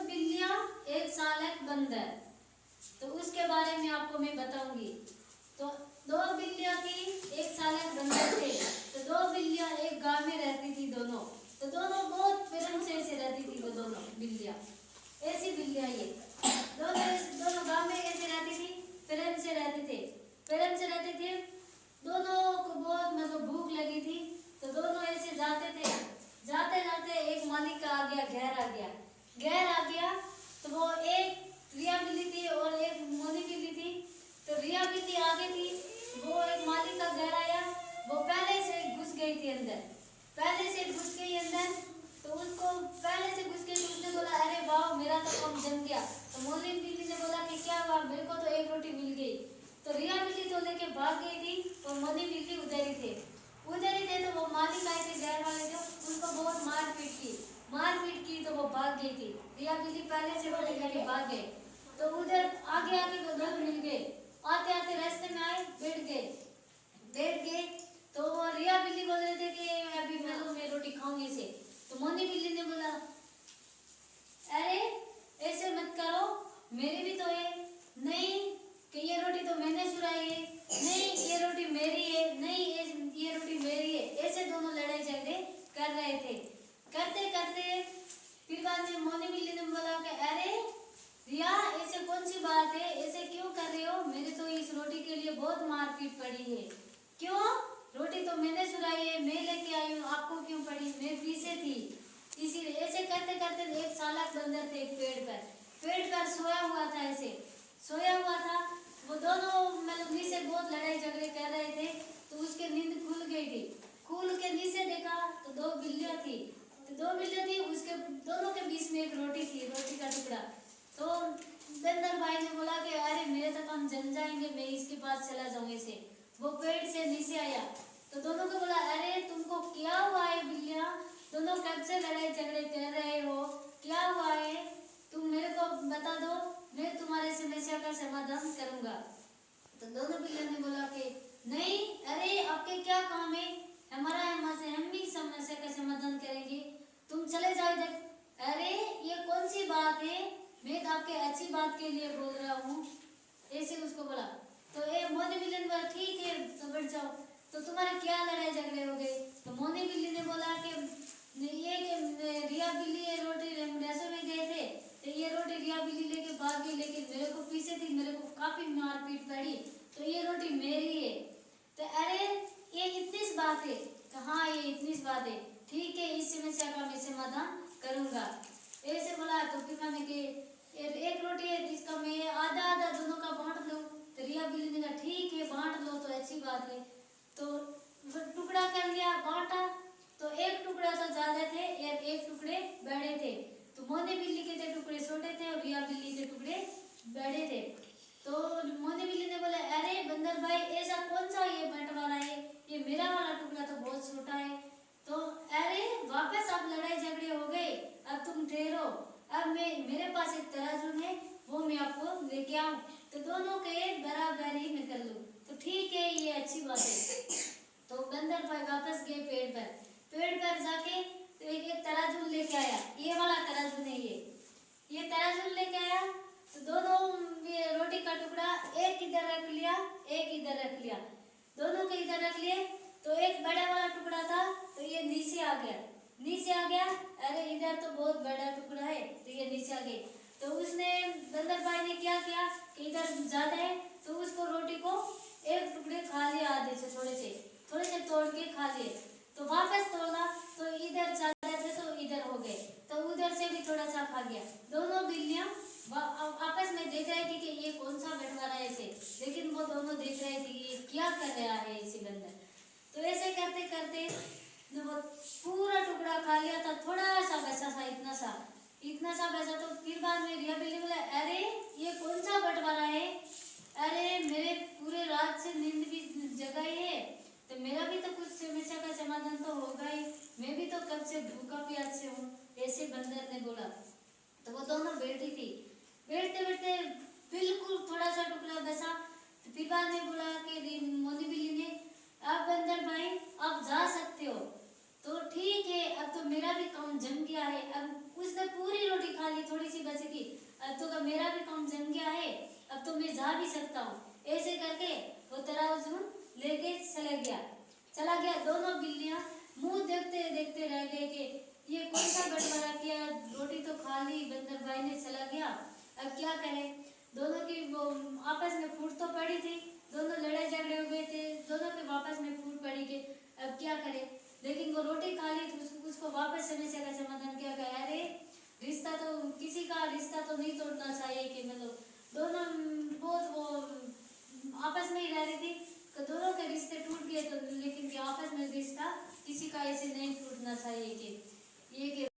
बिल्लियां एक चालाक बंदर, तो उसके बारे में आपको मैं बताऊंगी। तो दो बिल्लियां थी, एक चालाक बंदर थे। तो दो बिल्लियां एक गांव में रहती थी दोनों। तो दोनों बहुत प्रेम से ऐसे रहती थी, वो दोनों बिल्लियां, ऐसी बिल्लियां ये दोनों गांव में ऐसे रहती थी, प्रेम से रहते थे, प्रेम से रहते थे। दोनों को बहुत मतलब भूख लगी थी, तो दोनों ऐसे जाते थे। जाते जाते एक मालिक का आ गया, घेर आ गया, घेर आ गया। तो वो एक रिया बिल्ली थी और एक मोनी बिल्ली थी। तो रिया बिल्ली आगे थी, वो एक मालिक का घेर आया, वो पहले से घुस गई थी अंदर, पहले से घुस गई अंदर। तो उसको पहले से घुस गई, तो उसने बोला अरे वाह मेरा तो काम जम गया। तो मोनी बिल्ली ने बोला कि क्या हुआ, मेरे को तो एक रोटी मिल गई। तो रिया बिल्ली तो लेके भाग गई थी और मोनी बिल्ली उधर ही थे, उधर ही थे। तो वो मालिक आए थे घेर वाले, जो उनको बहुत मारपीट की तो वो भाग गई थी। रिया बिल्ली पहले से रोटी लेके भाग गए। तो उधर आगे आगे वो लोग मिल गए, आते आते रास्ते में आए, बैठ गए। तो रिया बिल्ली बोल रहे थे कि अभी मैं रोटी खाऊंगी इसे। तो मोनी बिल्ली ने बोला अरे ऐसे मत करो, मेरी भी तो है, नहीं कि ये रोटी तो मैंने चुराई है, नहीं ये रोटी मेरी है, नहीं ये रोटी मेरी है। ऐसे दोनों लड़ाई झगड़े कर रहे थे। करते करते फिर बाद में मोनी बिल्ली ने बोला कि अरे रिया ऐसे कौन सी बात है, ऐसे क्यों कर रहे हो, मेरे तो इस रोटी के लिए बहुत मारपीट पड़ी है। क्यों, रोटी तो मैंने चुराई है, मैं लेके आई हूँ, आपको क्यों पड़ी, मैं पीछे थी इसीलिए। ऐसे करते करते एक चालाक बंदर थे, एक पेड़ पर सोया हुआ था, ऐसे सोया हुआ था। वो दोनों मतलब नीचे बहुत लड़ाई झगड़े कर रहे थे। तो उसके नींद खुल गई थी, खुल के नीचे देखा तो दो बिल्लियां थी, उसके दोनों के बीच में एक रोटी थी, रोटी का टुकड़ा। तो बंदर भाई ने बोला कि अरे मेरे तक हम जम जाएंगे, मैं इसके पास चला जाऊँ ऐसे। वो पेड़ से नीचे आया तो दोनों को बोला अरे तुमको क्या हुआ है बिल्लियां, दोनों कब से लड़ाई झगड़े कर रहे हो, क्या हुआ है, तुम मेरे को बता दो, मैं तुम्हारे समस्या का समाधान करूंगा। तो दोनों बिल्लियों ने बोला कि नहीं, अरे आपके क्या काम है, हमारा हम ही समस्या का समाधान करेंगे, तुम चले जाओ इधर। अरे ये कौन सी बात है, मैं तो आपके अच्छी बात के लिए बोल रहा हूँ, ऐसे उसको बोला। तो ये मोनी बिल्ली ने बोला ठीक है तो बैठ जाओ, तो तुम्हारे क्या लड़ाई झगड़े हो गए। तो मोनी बिल्ली ने बोला कि ये कि रिया बिल्ली ये रोटी रेसों में गए थे, तो ये रोटी रिया बिल्ली लेके भाग गई, लेकिन मेरे को पीछे थी, मेरे को काफी मारपीट पड़ी, तो ये रोटी मेरी है। तो अरे ये इतनी सी बात है, तो हाँ ये इतनी सी बात है, ठीक है इस समस्या का मैं समाधान करूंगा, ऐसे बोला। तो फिर मैंने कि एक रोटी है इसका मैं आधा आधा दोनों का बांट लूं। तो रिया बिल्ली ने कहा ठीक है बांट लो, तो अच्छी बात है। तो टुकड़ा कर लिया, बांटा। तो एक टुकड़ा तो ज्यादा थे और एक टुकड़े बड़े थे। तो मोनी बिल्ली के थे टुकड़े छोटे थे और रिया बिल्ली के टुकड़े बड़े थे। तो मोनी बिल्ली ने बोला अरे बंदर भाई ऐसा कौन सा ये बंटवारा है, ये मेरा वाला टुकड़ा तो बहुत छोटा है। तो अरे वापस अब लड़ाई झगड़े हो गए, अब तुम ठहरो, अब मेरे पास एक तराजू है, वो मैं आपको लेके आऊं, तो दोनों के बराबरी में कर लूं। तो ठीक है ये अच्छी बात है। तो बंदर भाई वापस गए पेड़ पर जाके तो एक तराजू लेके आया, ये वाला तराजू नहीं है, ये तराजू लेके आया। तो दोनों रोटी का टुकड़ा एक इधर रख लिया, एक इधर रख लिया, दोनों के इधर रख लिए। तो एक बड़ा वाला टुकड़ा था तो ये नीचे आ गया, अरे इधर तो बहुत बड़ा टुकड़ा है, तो ये नीचे आ गए। तो उसने बंदर भाई ने क्या किया कि इधर ज्यादा है तो उसको रोटी को एक टुकड़े खा लिया, आधे से थोड़े से तोड़ के खा लिए। तो वापस तोड़ा तो इधर ज्यादा थे तो इधर हो गए, तो उधर से भी थोड़ा सा खा गया। दोनों बिल्लियां आपस में देख रही थी कि ये कौन सा बंटवारा है ऐसे, लेकिन वो दोनों देख रहे थे ये क्या कर रहा है इसी बंदर। तो ऐसे करते करते वो पूरा टुकड़ा खा लिया था, थोड़ा सा बचा था, इतना सा बचा। तो फिर बाद में रिया बिल्ली बोला अरे ये कौन सा बंटवारा है, अरे मेरे पूरे रात से नींद भी जगाई है, तो मेरा भी तो कुछ समस्या का समाधान तो होगा ही, मैं भी तो कब से भूखा प्यास से हूँ, ऐसे बंदर ने बोला। तो वो दोनों बैठी थी, बैठते बैठते बिल्कुल थोड़ा सा टुकड़ा बचा। तो फिर बाद में बोला कि मोनी बिल्ली ने अब बंदर भाई आप जा सकते हो। तो ठीक है अब तो मेरा भी काम जम गया है, अब उसने पूरी रोटी खा ली, थोड़ी सी बची मेरा भी काम जम गया है, अब तो मैं जा भी सकता हूँ। ऐसे करके वो तराजू लेके चला गया। दोनों बिल्लियां मुंह देखते देखते रह गए कि ये कौन सा बंटवारा किया, रोटी तो खा ली, बंदर भाई ने चला गया, अब क्या करें। दोनों की वो आपस में फूट तो पड़ी थी, दोनों लड़ाई झगड़े हो गए थे, दोनों के आपस में फूट पड़ी कि अब क्या करें। लेकिन वो रोटी खा ली तो उसको वापस समस्या का समाधान क्या कहा, अरे रिश्ता तो किसी का रिश्ता तो नहीं तोड़ना चाहिए, कि मतलब दोनों बहुत वो आपस में ही रह रही थी, तो दोनों के रिश्ते टूट गए, तो लेकिन आपस में रिश्ता किसी का ऐसे नहीं टूटना चाहिए कि ये